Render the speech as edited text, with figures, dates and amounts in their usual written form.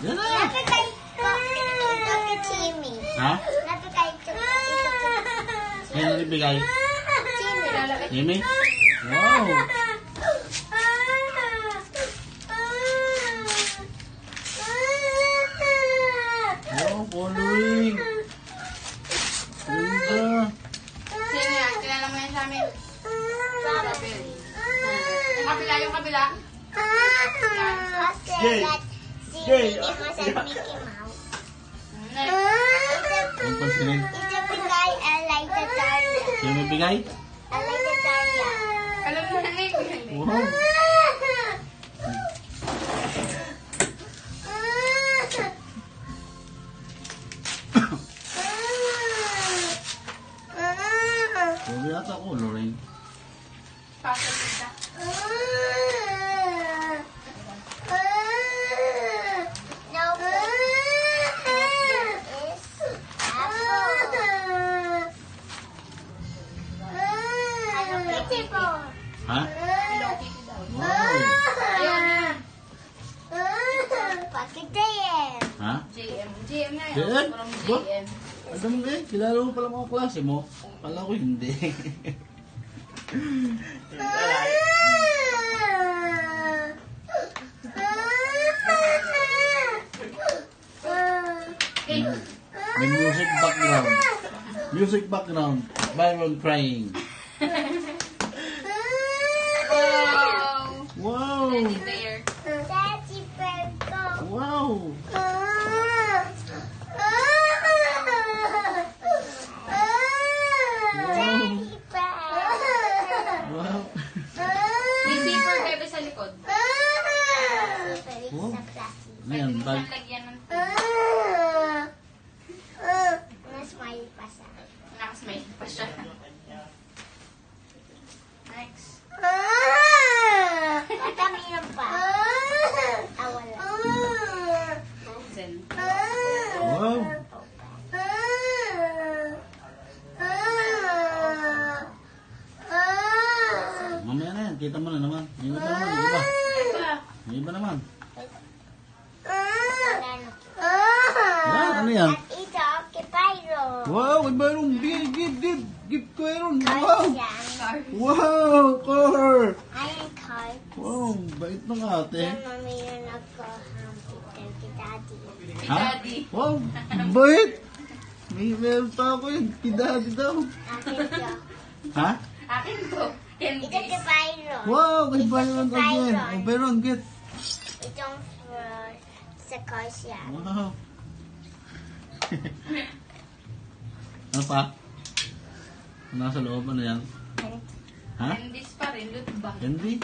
Yan na. Napikay ko ito kay Chimi. Ha? Napikay ko ito kay Yan ang ibigay. Chimi. Jimmy? Wow. Wow, following. Ganda. Sino yan? Kilala mo yan sa amin? Yung kabila. Jay. Si Jay. Minnie Mouse at Mickey Mouse. Ang pansinin. Ito bigay Eliza Daria. Sino ibigay? Eliza Daria. Alam mo na eh. Wow. Sabi yata coloring. Pasok kita. No, is apple. Hello Kitty po. Ha? Hello Kitty daw. Wow. Ayun. Pakita yan. Ha? JM. JM na yun. JM? From Ba? JM. Alam mo eh, kilala mo pala mga klase mo. Kala ko hindi. May music background. Music background. Byron crying. Wow. Wow! Teddy bear. Daddy bear go. Wow! Daddy bear. Wow! May zipper bebe sa likod. Wow. Sa plastic. Ayan, bag. Saan lagyan ng Na-smile pa siya. nakasmile pa siya. Next. Matamino pa. Wala. Zen. Wow! Mamaya na yan, kita mo na naman. Yung iba naman, yung iba. Iba. Yung iba naman. Wala na. Yan, ano yan? At ito, kay Pyro. Wow! May Byron! Give ko Byron! Wow! Cards yan. Wow! Car! Ayan, cards. Wow! Bait ng ate. Yan, mami yun ako-hampitan kay Daddy. Si Ha? Daddy. Wow! Bait! Meron pa ako yun. Kidati daw. Akin to. Ha? Akin to. Ito kay Pyro. Wow! Kay Byron again. Oh, Byron, get. Itong for sa cars yan. Wow! Ano pa? Ano nasa loob? Ano yan? Ha? And this pa rin, loot bag. Candy?